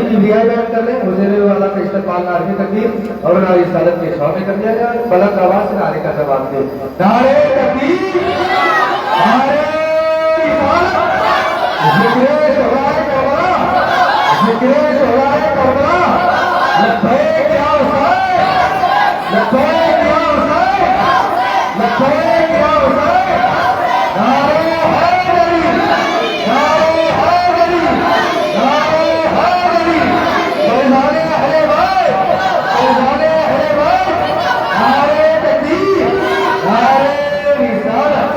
تحریک کی رعایت بیان کر لیں. حضور والا کا استقبال نعرے تکبیر اور نعرے رسالت کے شعبے کر دیا جائے. بلند آواز سے نعرے کا جواب دے. نعرے تکبیر، نعرے رسالت، ذکر شہدائے کربلا، ذکر شہدائے کربلا. لبیک یا حسین، لبیک یا حسین، لبیک یا حسین. نعرے حیدری، نعرے حیدری، نعرے حیدری. فیضان اہل بیت، فیضان اہل بیت. نعرے تکبیر، نعرے رسالت.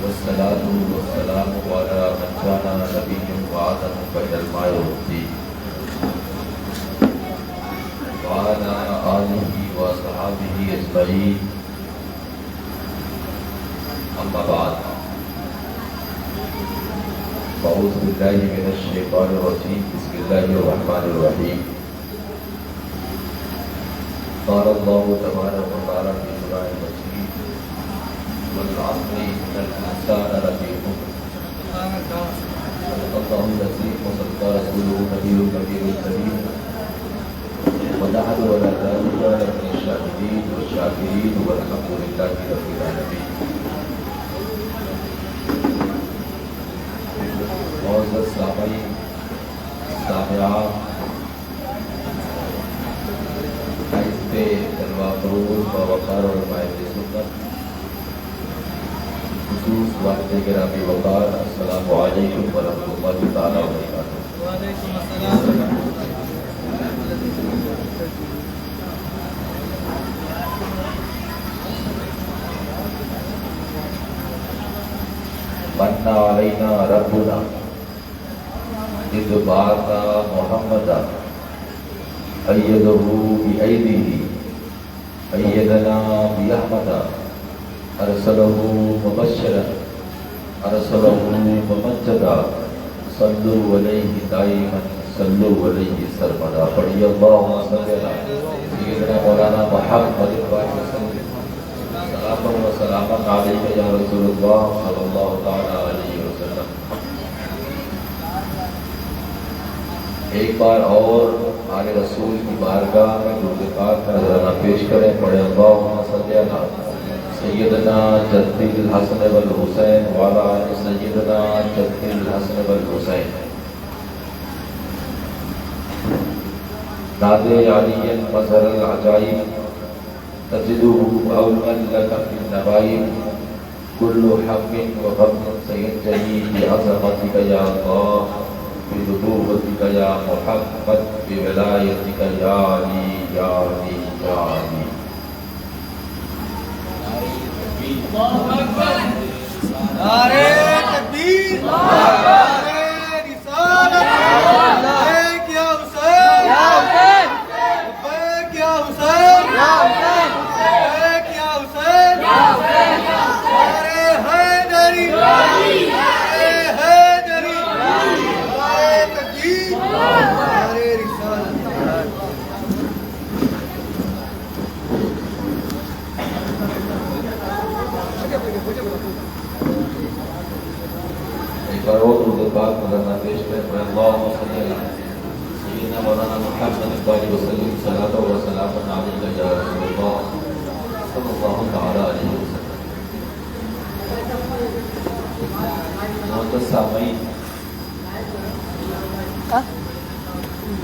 والصلاة والسلام على من كان نبيا وآدم بين الماء والطين وعلى آله وصحبه أجمعين. أما بعد، أعوذ بالله من الشيطان الرجيم. بسم الله الرحمن الرحيم. قال الله تبارك وتعالى في سورة المجيد: والعصر إن الإنسان لفي خسر. صدق الله العظيم وصدق رسوله النبي الكريم الكريم. ونحن على ذلك لمن الشاهدين والشاكرين والحمد لله رب العالمين. معزز سامعین، سامعات، آہستہ جلوہ فروز باوقار اور مائل سنت، خصوص والد گرامی وقار، السلام علیکم ورحمۃ اللہ تعالیٰ وبرکاتہ. وعلیکم السلام. من علینا ربنا اذ بعث محمدا ایدہ بایدیہ ایدنا باحمد ارسلہ مبشرا ارسلہ ممجدا صلوا علیہ دائما صلوا علیہ سرمدا. پڑھیے اللہم صلی علی سیدنا مولانا محمد وسلم. سلام و سلام علیک یا رسول اللہ صلی اللہ تعالی علیہ وسلم. ایک بار اور آل رسول کی بارگاہ میں درود پاک کا نذرانہ پیش کریں. پڑھیں اللہم صلی علی سیدنا جد الحسن والحسین وعلی آل سیدنا جد الحسن والحسین. نادے علی مظہر العجائب تجدہ اولا لک فی النوائب کل حق و غم سینجلی بعظمتک یا اللہ بنبوتک یا محمد بولایتک یا علی یا علی یا علی. نعرے تکبیر، نعرے رسالت، لبیک یا حسین، لبیک یا حسین.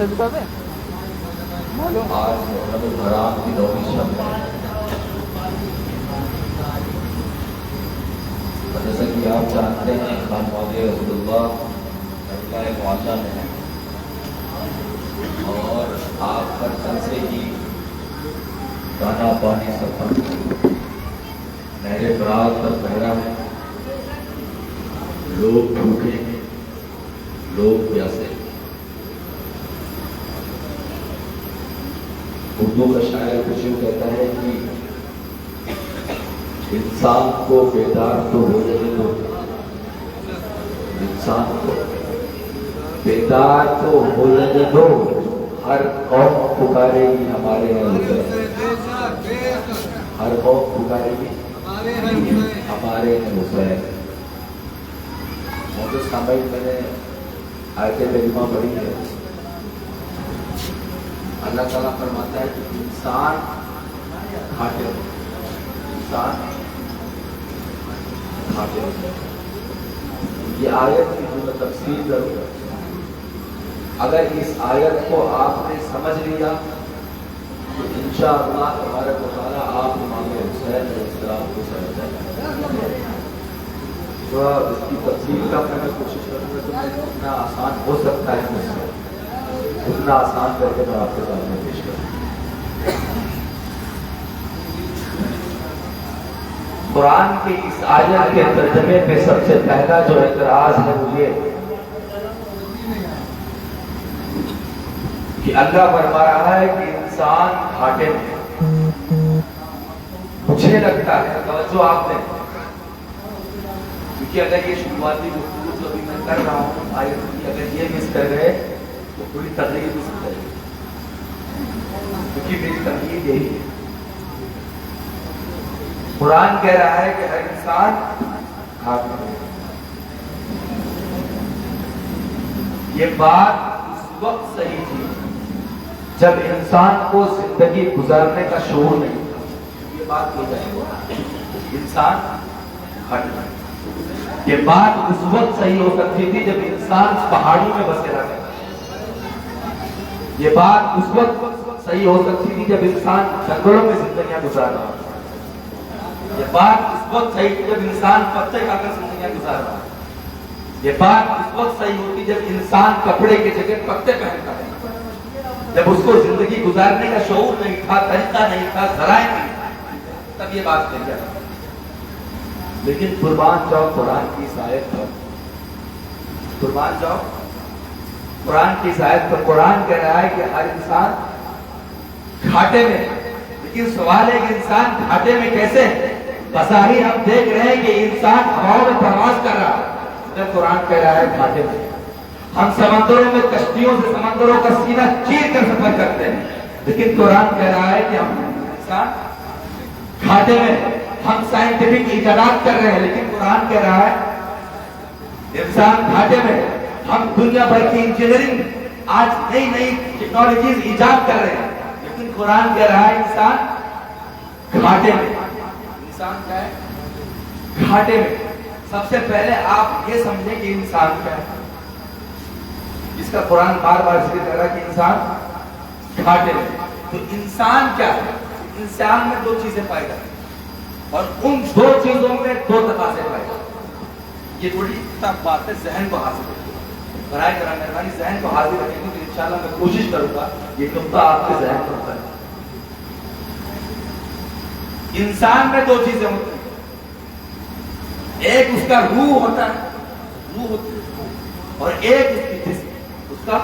آج محرم الحرام کی نویں شب ہے، اور جیسا کہ آپ جانتے ہیں خانواد رسول اللہ اللہ معلّہ ہے، اور آپ پر جلسے کی دانا پانی سفر میرے برات پر پہرا ہے، لوگ بھوکے ہیں، لوگ پیاسے ہیں۔ اردو کا شاعر کچھ یوں کہتا ہے کہ انسان کو بیدار تو ہو جائے دو، انسان کو بیدار تو ہو جائے دو، ہر قوم پکارے گی ہمارے ہیں حسین، ہر قوم پکارے گی ہمارے ہیں حسین۔ وہ تو سامعین میں نے آیت کریمہ پڑھی ہے، اللہ تعالیٰ فرماتا ہے کہ انسان گھاٹے میں، انسان گھاٹے میں۔ یہ آیت کی جو میں تفسیر کروں گا، اگر اس آیت کو آپ نے سمجھ لیا تو انشاءاللہ تبارک و تعالیٰ آپ امام حسین علیہ السلام کو سمجھ جائیں گے۔ تو اس کی تفسیر کا میں کوشش کروں گا تو اتنا آسان ہو سکتا ہے مجھ سے، اتنا آسان کر کے میں آپ کے سامنے پیش کروں۔ قرآن کی اس آیت کے ترجمے پہ سب سے پہلا جو اعتراض ہے وہ یہ کہ اللہ فرما رہا ہے کہ انسان گھاٹے میں۔ مجھے لگتا ہے توجہ آپ نے، کیونکہ اگر یہ شروعاتی گفتگو جو ابھی میں کر رہا ہوں آیت کی اگر یہ مس کر گئے تو پوری تقریر مس کر گئی، کیونکہ میری تقریر یہی ہے۔ قرآن کہہ رہا ہے کہ ہر انسان گھاٹے میں۔ یہ بات اس وقت صحیح تھی جب انسان کو زندگی گزارنے کا شعور نہیں تھا، یہ بات ہو جائے گا انسان گھاٹے میں۔ یہ بات اس وقت صحیح ہو سکتی تھی جب انسان پہاڑوں میں بسے رہتا تھا، یہ بات اس وقت صحیح ہو سکتی تھی جب انسان جنگلوں میں زندگیاں گزار رہا تھا، یہ بات اس وقت صحیح تھی جب انسان پتے کھا کر زندگیاں گزار رہا تھا، یہ بات اس وقت صحیح ہوتی جب انسان کپڑے کی جگہ پتے پہنتا تھا، جب اس کو زندگی گزارنے کا شعور نہیں تھا، طریقہ نہیں تھا، ذرائع نہیں تھا، تب یہ بات کہی جاتی۔ لیکن قربان جاؤ قرآن کی اس آیت پر، قربان جاؤ قرآن کی اس آیت پر۔ قرآن کہہ رہا ہے کہ ہر انسان گھاٹے میں، لیکن سوال ہے کہ انسان گھاٹے میں کیسے؟ بظاہر ہم دیکھ رہے ہیں کہ انسان ہواؤں میں پرواز کر رہا ہے، قرآن کہہ رہا ہے گھاٹے میں۔ ہم سمندروں میں کشتیوں سے سمندروں کا سینہ چیر کر سفر کرتے ہیں، لیکن قرآن کہہ رہا ہے کہ ہم انسان گھاٹے میں۔ ہم سائنٹیفک ایجادات کر رہے ہیں، لیکن قرآن کہہ رہا ہے انسان گھاٹے میں۔ ہم دنیا بھر کی انجینئرنگ آج نئی نئی ٹیکنالوجیز ایجاد کر رہے ہیں، لیکن قرآن کہہ رہا ہے انسان گھاٹے میں۔ انسان کیا ہے؟ گھاٹے میں۔ سب سے پہلے آپ یہ سمجھیں کہ انسان کیا ہے، جس کا قرآن بار بار ذکر کر رہا ہے کہ انسان گھاٹے میں۔ تو انسان کیا ہے؟ انسان میں دو چیزیں پائی جاتی ہیں، اور ان دو چیزوں میں دو تقاضے پائے جاتے ہیں۔ یہ تھوڑی ٹف بات ہے، ذہن کو حاضر رکھیں، برائے کرم مہربانی ذہن کو حاضر رکھیں، تو انشاءاللہ میں کوشش کروں گا یہ نقطہ آپ کے ذہن پر اترے۔ انسان میں دو چیزیں ہوتی ہیں، ایک اس کا روح ہوتا ہے، روح ہوتی ہے، اور ایک اس کی جسم، اس کا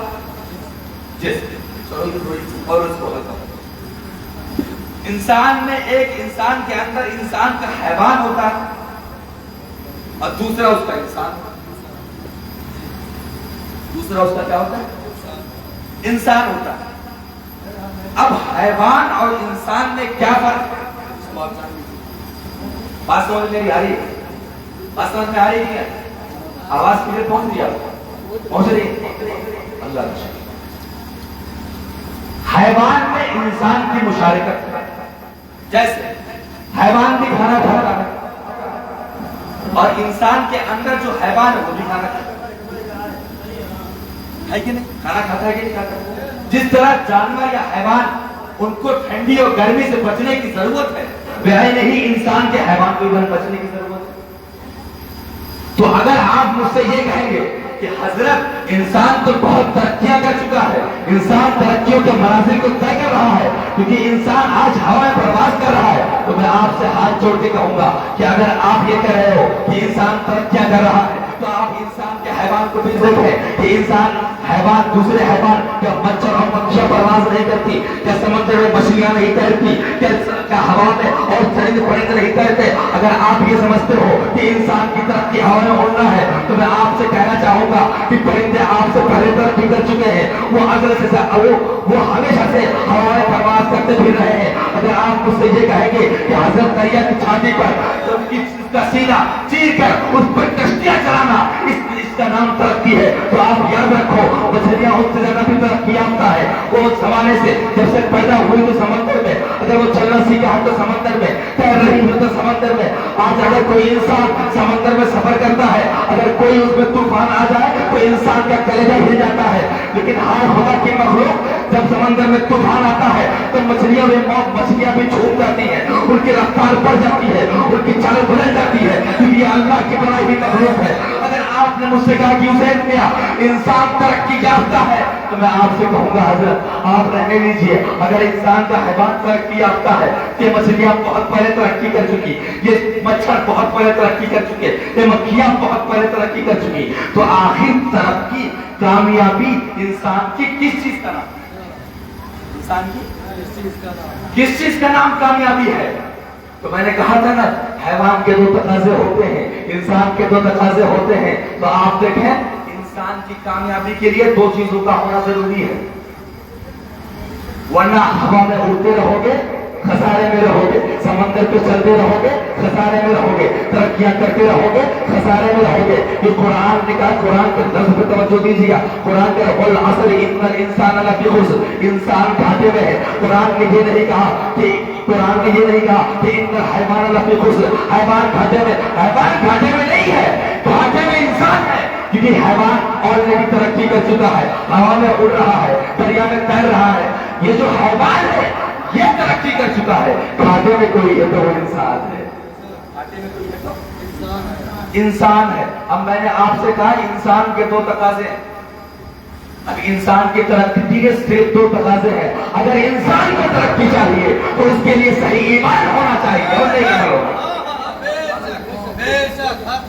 جسم۔ اور اس کو ہلکا انسان میں ایک انسان کے اندر انسان کا حیوان ہوتا ہے، اور دوسرا اس کا انسان، دوسرا اس کا کیا ہوتا ہے؟ انسان ہوتا ہے۔ اب حیوان اور انسان میں کیا فرق ہے؟ بات سمجھ میری آ رہی ہے؟ بات سمجھ میں آ رہی ہے؟ آواز کلیئر پہنچ رہی ہے؟ پہنچ رہی ہے؟ اللہ کا شکر۔ حیوان میں انسان کی مشارکت، جیسے حیوان بھی کھانا کھاتا ہے اور انسان کے اندر جو حیوان ہے وہ بھی کھانا کھاتا ہے کہ نہیں؟ کھانا کھاتا ہے کہ نہیں کھاتا؟ जिस तरह जानवर या हैवान उनको ठंडी और गर्मी से बचने की जरूरत है, वैसे नहीं इंसान के हैवान को भी बचने की जरूरत है। तो अगर आप मुझसे ये कहेंगे कि हजरत इंसान तो बहुत तरक्कियां कर चुका है, इंसान तरक्कियों के मनाजिल को तय कर रहा है, क्योंकि इंसान आज हवा में प्रवास कर रहा है, तो मैं आपसे हाथ जोड़ के कहूंगा कि अगर आप ये कह रहे हो कि इंसान तरक्कियां कर रहा है, तो आप इंसान के हैवान को भी देखें कि इंसान हैवान दूसरे हैवान क्या मच्छर और मक्खियां प्रवास नहीं करती, क्या समुद्र में मछलियां नहीं तैरती, क्या हवा में और चरिंद परिंद नहीं तैरते। अगर आप ये समझते हो कि इंसान की तरक्की हवा में उड़ना है, तो मैं आपसे कहना चाहूंगा कि परिंदे आपसे पहले तरक्की कर चुके हैं, वो अगले से वो हमेशा से हवा में प्रवास करते फिर रहे हैं। अगर आप मुझसे ये कहेंगे कि हजरत दरिया की छाती पर उसका सीना चीर कर उस पर कश्तियां चलाना इसका नाम तरक्की है, तो आप याद रखो मछलियां उससे ज्यादा भी तरक्की याफ्ता है। वो जमाने से जब से पैदा हुई तो समंदर में, अगर वो चलना सीखा है तो समंदर में, तैर रही हो तो समंदर में। आज अगर कोई इंसान समंदर में सफर करता है, अगर कोई उसमें तूफान आ जाए तो इंसान का कलेजा हिल जाता है, लेकिन हाय खुदा की मखलूक जब समंदर में तूफान आता है तो मछलियां भी छूट जाती है, उनकी रफ्तार बढ़ जाती है, उनकी चाल बदल जाती है, क्योंकि ये अल्लाह की बनाई हुई मखलूक है। अगर आपने मुझसे कहा कि हुसैन मियां इंसान तरक्की याफ्ता है, तो मैं आपसे कहूंगा हजरत आप रहने लीजिए। अगर इंसान का हैवान तरक्की याफ्ता है, ये मछलियां बहुत पहले तरक्की कर चुकी, ये मच्छर बहुत पहले तरक्की कर चुके, ये मक्खियां बहुत पहले तरक्की कर चुकी, तो आखिर तरक्की कामयाबी इंसान की किस चीज का नाम, इंसान की किस चीज का नाम कामयाबी है? तो मैंने कहा था ना, हैवान के दो तकाजे होते हैं, इंसान के दो तकाजे होते हैं। तो आप देखें इंसान की कामयाबी के लिए दो चीजों का होना जरूरी है, वरना हवा में उड़ते रहोगे खसारे में रहोगे, समंदर पे चलते रहोगे खसारे में रहोगे, तरक्कियां करते रहोगे खसारे में रहोगे। ये कुरान ने कहा, कुरान के लफ्ज पे तवज्जो दीजिए, कुरान के वल असर इन्नल इंसान लफी खुस्र, इंसान घाटे में है। कुरान ने ये नहीं कहा कि इन्नल हैवान लफी खुस्र, हैवान घाटे में, हैवान घाटे में नहीं है, घाटे में इंसान है, क्योंकि हैवान ऑलरेडी तरक्की कर चुका है, हवा में उड़ रहा है, दरिया में तैर रहा है। ये जो हैवान है ये तरक्की कर चुका है, घाटे में कोई है तो वो इंसान है, घाटे में कोई है तो इंसान है। अब मैंने आपसे कहा इंसान के दो तकाजे हैं, अब इंसान की तरक्की के सिर्फ दो तकाजे हैं। अगर इंसान को तरक्की चाहिए तो उसके लिए सही ईमान होना चाहिए और नहीं क्या होगा।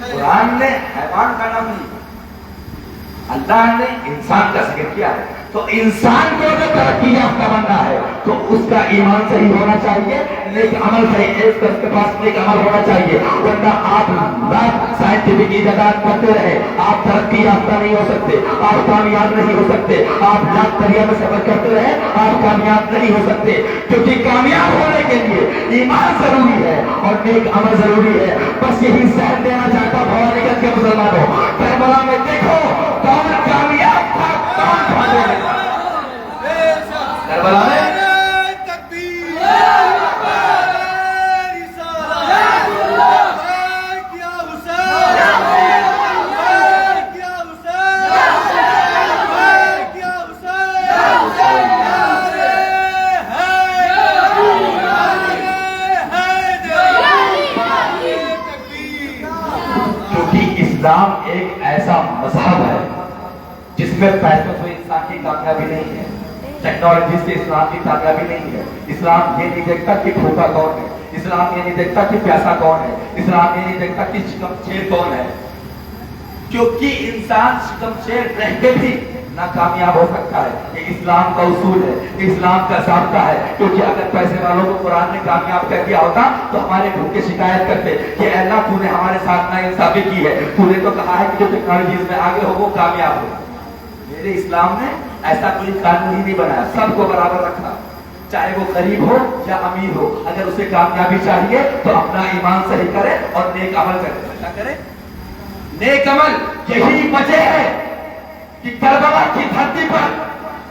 कुरान ने हैवान का नाम नहीं, अल्लाह ने इंसान का जिक्र किया है। तो इंसान को अगर तरक्की याफ्ता बनना है तो उसका ईमान सही होना चाहिए, नेक अमल सही, उसके पास नेक अमल होना चाहिए, वरना आप साइंटिफिक इजादात करते रहे आप तरक्की याफ्ता नहीं हो सकते, आप कामयाब नहीं हो सकते। आप लाख दरिया में सफर करते रहे आप कामयाब नहीं हो सकते, क्योंकि कामयाब होने के लिए ईमान जरूरी है और नेक अमल जरूरी है। बस यही सहन देना चाहता भवानीगंज के मुसलमानों, करबला में देखो कौन कामयाब था कौन भागे लगा। करबला में इस्लाम एक ऐसा मजहब है जिसमें पैसों से इंसान की कामयाबी नहीं है, टेक्नोलॉजी से इस्लाम की कामयाबी नहीं है। इस्लाम ये नहीं देखता कि भूखा कौन है, इस्लाम ये नहीं देखता कि प्यासा कौन है, इस्लाम ये नहीं देखता कि शिकमशेर कौन है, क्योंकि इंसान शिकमशेर रह के भी नाकामयाब हो सकता है। ये इस्लाम का उसूल है, इस्लाम का ज़ाब्ता है। क्योंकि अगर पैसे वालों को कुरान ने कामयाब कर दिया होता तो हमारे भूखे शिकायत करते कि अल्लाह तूने हमारे साथ नाइंसाफी की है, तूने तो कहा है कि जो टेक्नोलॉजी में आगे हो वो कामयाब हो। मेरे इस्लाम ने ऐसा कोई कानून ही नहीं बनाया, सबको बराबर रखा, चाहे वो गरीब हो या अमीर हो। अगर उसे कामयाबी चाहिए तो अपना ईमान सही करे और नेक अमल करे। क्या करे? नेक अमल। यही वजह है कि करबला की धरती पर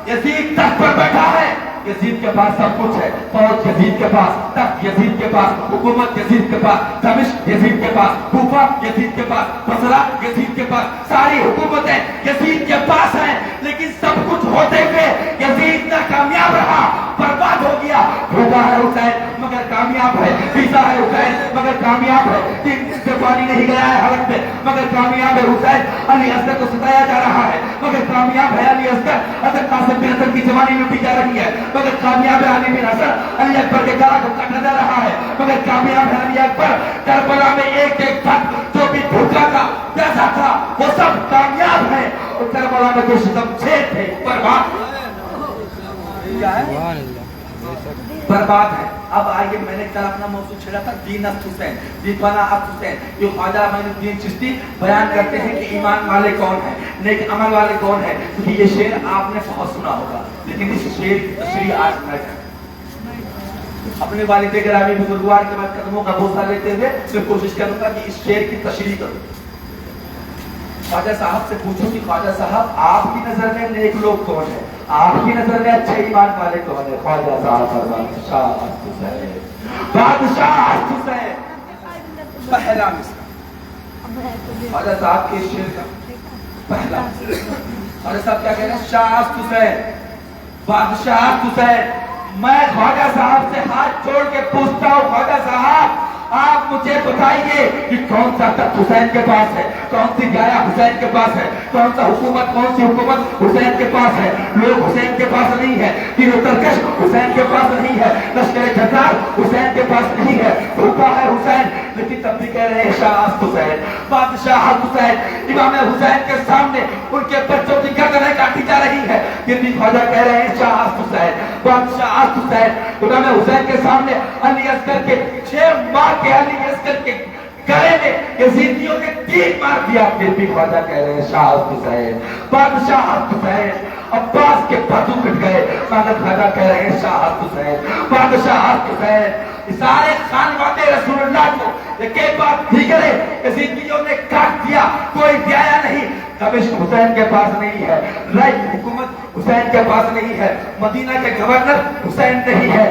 यजीद तख्त पर बैठा है यजीद के पास सब कुछ है, फौज यजीद के पास, तख्त यजीद के पास, हुकूमत यजीद के पास, दमिश्क यजीद के पास, कूफा यजीद के पास, बसरा यजीद के पास, सारी हुकूमतें यजीद के पास हैं। लेकिन सब कुछ होते हुए यजीद नाकामयाब रहा, बर्बाद हो गया। भूखा है हुसैन मगर कामयाब है, पीसा है हुसैन मगर कामयाब है, 3 दिन से पानी नहीं गया है हलक में मगर कामयाब है हुसैन। अली असगर को सताया जा रहा है मगर कामयाब है अली असगर। हज़रत कासिम बिन हसन की जवानी लूटी जा रही है मगर कामयाब है अली बिन हसन। अली अकबर के गला को काटा जा रहा है मगर कामयाब है अली अकबर। करबला में एक एक फर्द जो भी भूखा था, प्यासा था, वो सब कामयाब है। और करबला में जो शमशेर थे बर्बाद बर्बाद है। अब आइए, मैंने कल अपना मौजूद छेड़ा था दीन अस्त हुसैन, दीवाना अस्त हुसैन। जो ख्वाजा मोइनुद्दीन चिश्ती बयान करते हैं कि ईमान वाले कौन है, नेक अमल वाले कौन है। क्योंकि ये शेर आपने बहुत सुना होगा, लेकिन इस शेर की तशरीह आज मैं अपने वालिद गिरामी बुजुर्गवार के बाद कदमों का बोसा लेते हुए मैं कोशिश करूंगा कि इस शेर की तशरीह करूं। ख्वाजा साहब से पूछूं कि ख्वाजा साहब आपकी नजर में नेक लोग कौन है, आपकी नजर में अच्छे ईमान वाले कौन है। ख्वाजा साहब फरमाते बादशाह अस्त हुसैन पहला मिसरा। ख्वाजा साहब के शेर का पहला ख्वाजा साहब क्या कह रहे हैं, शाह अस्त हुसैन, बादशाह अस्त हुसैन। मैं ख्वाजा साहब से हाथ जोड़ के पूछता हूँ, ख्वाजा साहब आप मुझे बताइए कि कौन सा तख्त हुसैन के पास है, कौन सी गाया हुसैन के पास है, कौन सा हुकूमत, कौन सी हुकूमत हुसैन के पास है। लोग हुसैन के पास नहीं है, तीर-ओ-तरकश हुसैन के पास नहीं है, लश्कर जज्जार हुसैन के पास नहीं है, भूखा है हुसैन। लेकिन तब भी कह रहे हैं शाह अस्त हुसैन, बादशाह अस्त हुसैन। इमाम हुसैन के सामने उनके बच्चों की गर्दनें काटी जा रही है, फिर भी ख्वाजा कह रहे हैं शाह अस्त हुसैन, बादशाह अस्त हुसैन। इमाम हुसैन के सामने अली असगर के 6 मार के अली असगर के गले में यजीदियों ने 3 मार दिया, फिर भी ख्वाजा कह रहे हैं शाह अस्त हुसैन, बादशाह अस्त हुसैन। अब्बास के बाजू कट गए मगर ख्वाजा कह रहे हैं शाह अस्त हुसैन, बादशाह अस्त हुसैन। सारे खानवादे रसूलुल्लाह को एक एक बात दीगरे यजीदियों ने काट दिया, कोई दिया नहीं। दमिश्क हुसैन के पास नहीं है, राय हुकूमत हुसैन के पास नहीं है, मदीना के गवर्नर हुसैन नहीं है,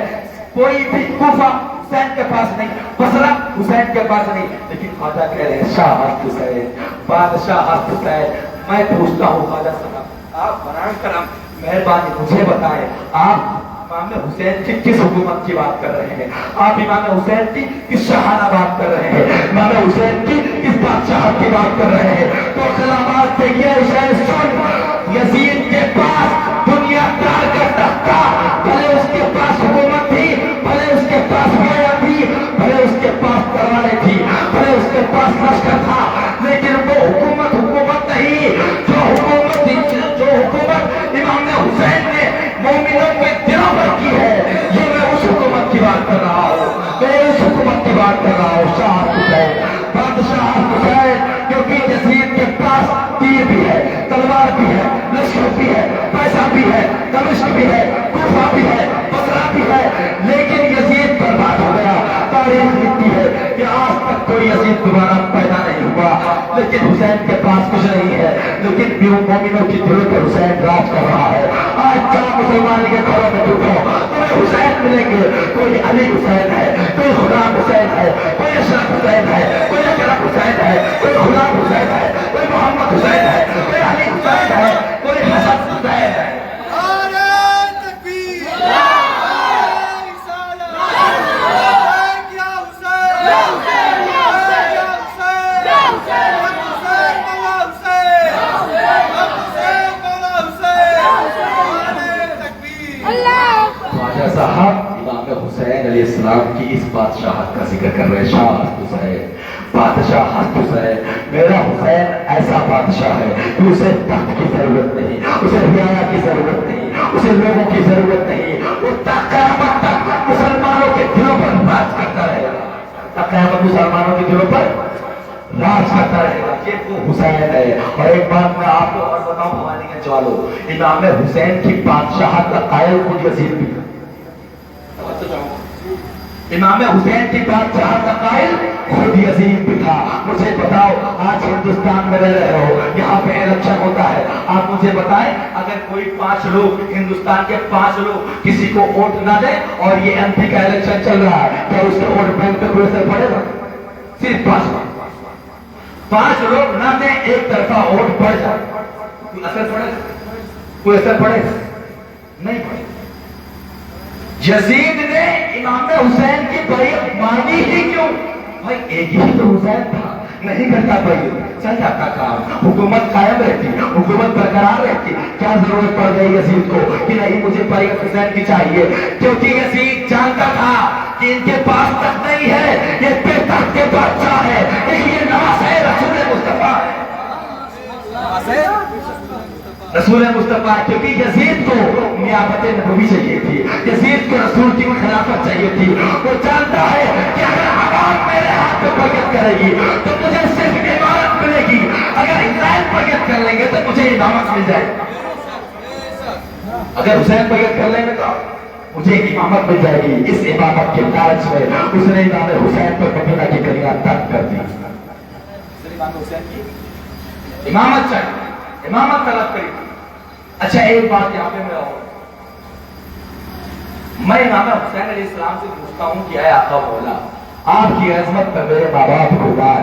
कोई भी कूफा हुसैन के पास नहीं, बसरा हुसैन के पास नहीं। लेकिन ख्वाजा कह रहे हैं शाह अस्त हुसैन, बादशाह अस्त हुसैन। मैं पूछता हूँ ख्वाजा साहब, आप बराए करम मेहरबानी मुझे बताएं, आप इमाम हुसैन की किस हुकूमत की बात कर रहे हैं, आप इमाम हुसैन की किस शाहाना बात कर रहे हैं, इमाम हुसैन की किस बादशाह की बात कर रहे हैं। तो खिलाफत से ये हुसैन सुन, यजीद के पास दुनिया दार का तख्ता, भले उसके पास हुकूमत थी, भले उसके पास गाया थी, भले उसके पास तलवारें थी, भले उसके पास लश्कर था, लेकिन वो हुकूमत हुकूमत नहीं। जो हुकूमत इमाम हुसैन ने मोमिनों के दिलों पर की है, ये मैं उस हुकूमत की बात कर रहा हूँ, मैं उस हुकूमत की बात कर रहा हूँ, शाह हुसैन, बादशाह हुसैन। क्योंकि यजीद के पास तीर भी है, तलवार भी है, लश्कर भी है, पैसा भी है, दमिश्क भी है, कूफा भी है, बसरा भी है, लेकिन यजीद बर्बाद हो गया। तारीख लिखती है कि आज तक कोई यजीद दोबारा पैदा नहीं हुआ, लेकिन हुसैन के पास कुछ नहीं है, लेकिन मोमिनों की दिलों पर हुसैन राज कर रहा है। आज जहाँ मुसलमान के घरों में ढूंढो तुम्हें हुसैन मिलेंगे, कोई अली हुसैन है, कोई गुलाम हुसैन है, कोई अशरफ हुसैन है, कोई अकरम हुसैन है, कोई गुलाम हुसैन है, कोई मोहम्मद हुसैन है, कोई अली हुसैन है, कोई हसन हुसैन है। साहब इमाम हुसैन अलैहिस्सलाम की इस बादशाहत का जिक्र कर रहे हैं, शाह अस्त हुसैन, बादशाह अस्त हुसैन। मेरा हुसैन ऐसा बादशाह है कि उसे तख्त की जरूरत नहीं, उसे रियाया की जरूरत नहीं, उसे लोगों की जरूरत नहीं, वो क़यामत तक मुसलमानों के दिलों पर राज करता रहेगा, क़यामत मुसलमानों के दिलों पर राज करता रहेगा। ये वो हुसैन है। और एक बात मैं आपको और बताऊं हमारे के जवालों, इमाम हुसैन की बादशाहत का कायल खुद यजीद भी इमाम हुसैन की बात जहां तक आयल खुद यजीद भी था। मुझे बताओ, आज हिंदुस्तान में रह रहे हो, यहाँ पे इलेक्शन होता है, आप मुझे बताएं, अगर कोई 5 लोग, हिंदुस्तान के 5 लोग किसी को वोट ना दे और ये एमपी का इलेक्शन चल रहा है, क्या उसके वोट बैंक पे कोई असर पड़ेगा? सिर्फ 5 लोग ना दे, एक तरफा वोट बढ़ जाए, कोई असर पड़ेगा? कोई असर पड़ेगा? नहीं पड़ेगा। यजीद ने इमाम हुसैन की बैयत मानी ही क्यों? भाई एक ही तो हुसैन था, नहीं करता बैयत, चल जाता काम, हुकूमत कायम रहती, हुकूमत बरकरार रहती। क्या जरूरत पड़ गई यजीद को कि नहीं मुझे बैयत हुसैन की चाहिए? क्योंकि यजीद जानता था कि इनके पास तक नहीं है, ये बेतख्त के बादशाह है, ये नवाज है, रसूल मुस्तफा है, रसूल मुस्तफा। क्योंकि यजीद को नियाबत नबवी चाहिए थी, यजीद को रसूल की खिलाफत चाहिए थी। वो जानता है कि अगर आवाम मेरे हाथ पे बैयत करेगी तो मुझे सिर्फ इमारत मिलेगी, अगर इस्राइल बैयत कर लेंगे तो मुझे इमामत मिल जाएगी, अगर हुसैन बैयत कर लेंगे तो मुझे इमामत मिल जाएगी। इस इमामत के लालच में उसने इमाम हुसैन पर मदीना की गलियां तक कर दी। इमाम हुसैन की इमामत चाहिए, इमामत तलब करी। अच्छा एक बात यहाँ पे मैं इमाम हुसैन अलैहिस्सलाम से पूछता हूँ कि आया आका मौला, आपकी अजमत पर मेरे माँ बाप कुर्बान,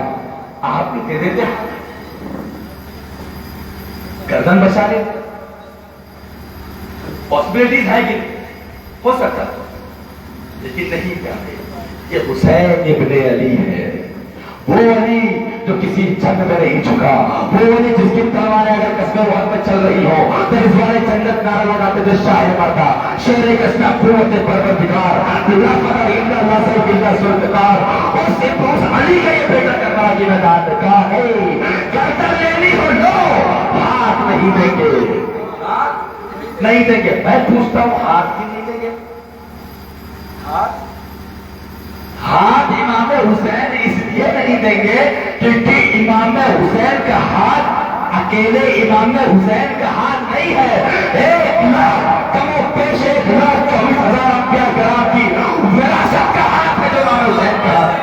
आप दे देते गर्दन बचा ले? पॉसिबिलिटीज है कि हो सकता, लेकिन नहीं कहते। ये हुसैन इब्ने अली है, वो अली जो किसी जंग में नहीं झुका, वो अली जिसकी तलवारें अगर कस्बे वहां में चल रही हो तो इस वाले जन्नत नारा लगाते थे शाह मरता शेर कस्बा कुव्वत परवरदिगार ला फखर इल्ला अल्लाह से बिल्ला सुल्तान। उस अली का ये बेटा करबला की मैदान में कहा है, गर्दन लेनी हो लो, हाथ नहीं देंगे, नहीं देंगे। मैं पूछता हूँ हाथ क्यों नहीं देंगे? हाथ इमाम हुसैन इसलिए नहीं देंगे क्योंकि इमाम हुसैन का हाथ अकेले इमाम हुसैन का हाथ नहीं है। 1,24,000 रुपया ग्राम की विरासत का हाथ है जो इमाम हुसैन का हाथ है।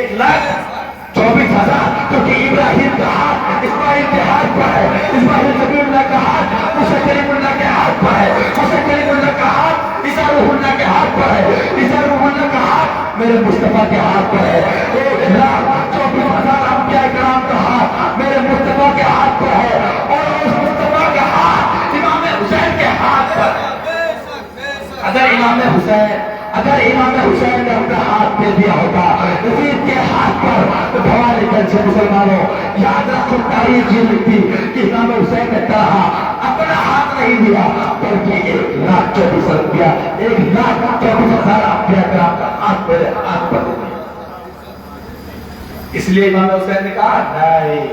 1,24,000 क्योंकि इब्राहिम का हाथ इस्माइल के हाथ पर है, इस्माइल कबीरुल्लाह का हाथ हुसैन कलीमुल्लाह के हाथ पर है, हुसैन कलीमुल्लाह का हाथ ईसा रूहुल्लाह के हाथ पर है, ईसा रूहुल्लाह का हाथ मेरे मुस्तफा के हाथ पर है। 1,24,000 अंबिया किराम का हाथ मेरे मुस्तफा के हाथ पर है और उस मुस्तफा के हाथ इमाम हुसैन के हाथ पर। अगर इमाम हुसैन ने अपना हाथ दे दिया होता यजीद के हाथ पर तो भवानी गंज से मुसलमानों याद रखो, तारीख ये लिखती कि इमाम हुसैन ने कहा अपना हाथ नहीं दिया बल्कि 1,24,000 रुपया, 1,24,000 अंबिया किराम का हाथ मेरे हाथ पर दे दिया। इसलिए इमाम हुसैन ने कहा नहीं,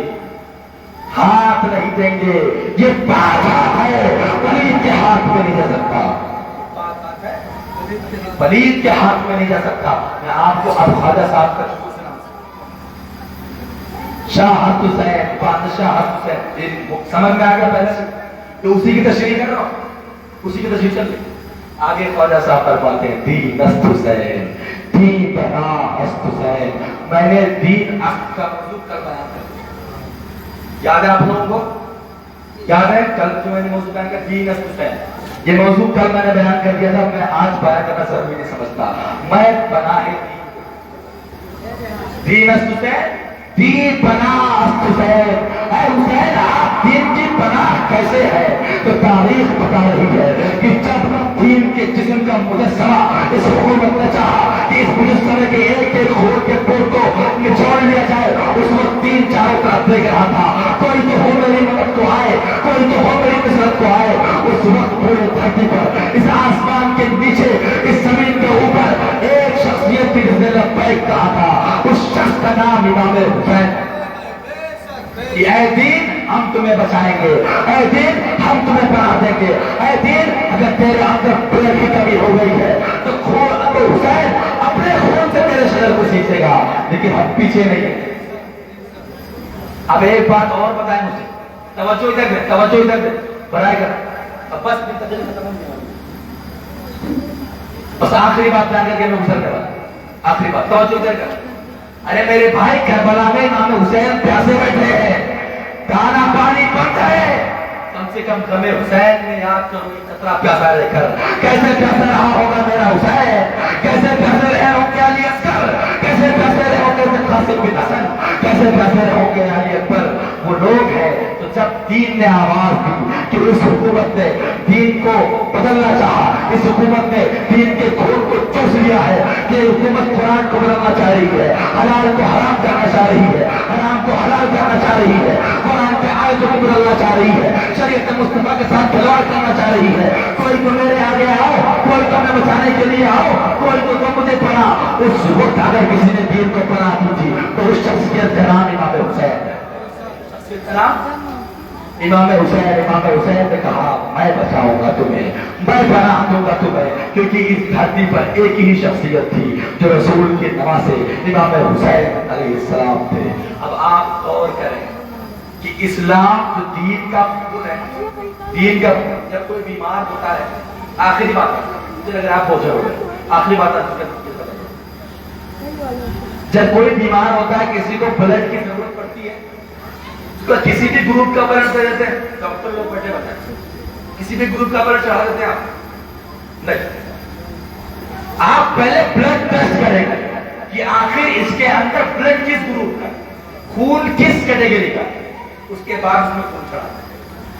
हाथ नहीं देंगे, ये बात है, वलीद के हाथ में नहीं जा सकता, वलीद के हाथ में नहीं जा सकता। मैं आपको अब ख्वाजा साहब का शाह हुसैन, बादशाह हुसैन समझ में आ गया पहले से, तो उसी की तशरीह कर रहा हूं, उसी की तशरीह चल रही। आगे ख्वाजा साहब फरमाते हैं दीन अस्त हुसैन, दीन बना अस्त हुसैन। मैंने दीन अस्त का मौजूद कल बयान कर दिया, याद है आप लोगों को? याद है कल जो मैंने मौजूद बयान किया दीन अस्त हुसैन, ये मौजूद कल मैंने बयान कर दिया था। मैं आज बयान करना जरूरी नहीं समझता। मैं बना है दीन अस्त हुसैन, दीन बना अस्त हुसैन। हुसैन आप दीन की पनाह कैसे है? तो तारीख बता रही है कि जब दीन के जिस्म का मुजस्समा इस हुकूमत ने चाहा कि इस मुजस्समे के एक एक खून के पुर को निचोड़ लिया जाए, उस वक्त दीन चारों तरफ देख रहा था, कोई तो हो मेरी मदद को आए, कोई तो हो मेरी नसरत को आए। उस वक्त पूरे धरती पर इस आसमान के नीचे इस जमीन के ऊपर एक शख्सियत थी जिसने लब्बैक कहा था, उस शख्स का नाम इमाम हुसैन। ऐ दीन हम तुम्हें बचाएंगे, ऐ दीन हम तुम्हें बना देंगे, ऐ दीन अगर तेरे अंदर प्रेम की कमी हो गई है तो खून अब हुसैन अपने खून से तेरे शरीर को सींचेगा, लेकिन हम पीछे नहीं है। अब एक बात और बताएं मुझे, तवज्जो इधर दे, तवज्जो इधर दे, बराए कर। अब बस بس آخری بات جان کر کے میں گزر کر آخری بات توجہ دے کر ارے میرے بھائی کربلا میں امام حسین پیاسے بیٹھے ہیں کھانا پانی بند ہے کم سے کم غم حسین میں یاد کرو یہ قطرہ پیاسا لے کر کیسے پیاسا رہا ہوگا میرا حسین کیسے پیاسے رہے ہوں گے علی اصغر کیسے پیاسے رہے ہوں گے قاسم بن حسن کیسے پیاسے رہے ہوں گے علی اکبر وہ لوگ ہیں تو جب دین نے آواز دی کہ اس حکومت نے دین کو بدلنا چاہا اس حکومت نے دین کے خون کو چوس لیا ہے کہ حکومت قرآن کو بدلنا چاہ رہی ہے حلال کو حرام کرنا چاہ رہی ہے حرام کو حلال کرنا چاہ رہی ہے قرآن کے آیتوں کو بدلنا چاہ رہی ہے شریعت مصطفیٰ کے ساتھ کھلواڑ کرنا چاہ رہی ہے کوئی تو میرے آگے آؤ کوئی تو ہمیں بچانے کے لیے آؤ کوئی تو مجھے پڑھا اس وقت اگر کسی نے دین کو پناہ دی تھی تو اس شخصیت کا نام امام حسین شخصیت کا نام امام حسین نے کہا میں بچاؤں گا تمہیں میں پناہ دوں گا تمہیں کیونکہ اس دھرتی پر ایک ہی شخصیت تھی جو رسول کے نواسے امام حسین علیہ السلام تھے اب آپ غور کریں کہ اسلام جو دین کا خون ہے دین کا جب کوئی بیمار ہوتا ہے آخری بات مجھے لگ رہا ہے آپ پہنچے ہوئے آخری بات جب کوئی بیمار ہوتا ہے کسی کو بلڈ کی ضرورت پڑتی ہے کسی بھی گروپ کا بلڈ دے دیتے ہیں ڈاکٹر لوگ بیٹھے بتائیں کسی بھی گروپ کا بلڈ چڑھا دیتے ہیں آپ نہیں آپ پہلے بلڈ ٹیسٹ کریں گے کہ آخر اس کے اندر بلڈ کس گروپ کا خون کس کیٹیگری کا اس کے بعد اس میں خون چڑھا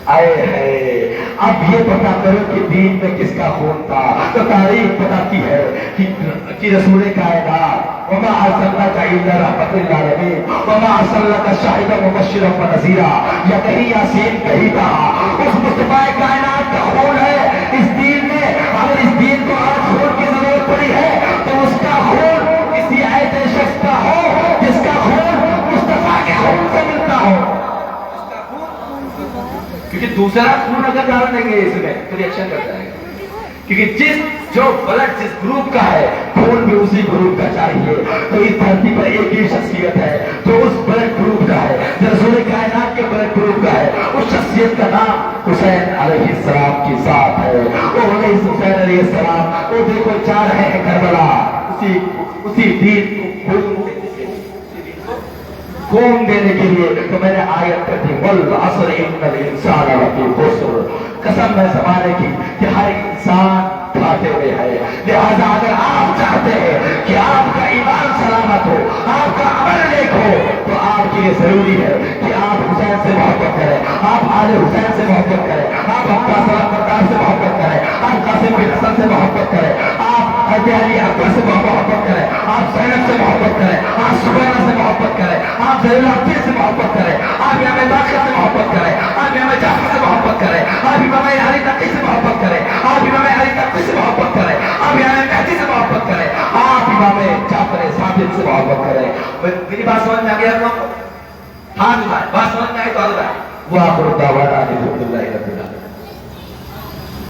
آئے ہے اب یہ پتا کرو کہ دین میں کس کا خون تھا تو تاریخ بتاتی ہے کہ رسول کائنات وما ارسلناک الا رحمۃ للعالمین وما ارسلناک شاہدا مبشرا ونذیرا یا کہیں یاسین کہیں کہا اس مصطفیٰ کائنات کا خون ہے اس دین میں اگر اس دین کو آج خون کی ضرورت پڑی ہے تو اس کا خون کسی ایسے شخص کا ہو جس کا خون مصطفیٰ کے خون سے ملتا ہو کیونکہ دوسرا خون اگر ڈال دیں گے اس میں تو ریئیکشن کرتا ہے کیونکہ جو بلڈ جس گروپ کا ہے خون بھی اسی گروپ کا چاہیے تو اس دھرتی پر ایک ہی شخصیت ہے جو اس بلڈ گروپ کا ہے جو رسول کائنات کے بلڈ گروپ کا ہے اس شخصیت کا نام حسین علیہ السلام کی ذات ہے وہ حسین علیہ السلام وہ دیکھو جا رہے ہیں کربلا اسی دین کو خون دینے کے لیے تو میں نے آیت پڑھی والعصر ان الانسان لفی خسر قسم ہے زمانے کی کہ ہر انسان کھاتے ہوئے ہے لہذا اگر آپ چاہتے ہیں کہ آپ کا ایمان سلامت ہو آپ کا عمل نیک ہو تو آپ کے لیے ضروری ہے کہ آپ حسین سے محبت کریں آپ آل حسین سے محبت کریں آپ عباس سلام سے محبت کریں آپ قاسم بن حسن سے محبت کریں آپ علی اکبر سے محبت کریں آپ زینب سے محبت کریں آپ سبیرہ سے محبت کریں آپ زین العابدین سے محبت کریں آپ امام باقر سے محبت کریں آپ امام جعفر سے محبت کریں آپ امام علی تقی سے محبت کریں آپ امام علی تقی سے محبت کریں آپ امام مہدی سے محبت کریں آپ امام جعفر صادق سے محبت کریں میری بات سمجھ میں آ گیا آپ کو ہاں بات سمجھ میں آئی تو آ رہا ہے وہ آپ کو دعویٰ الحمدللہ رب العالمین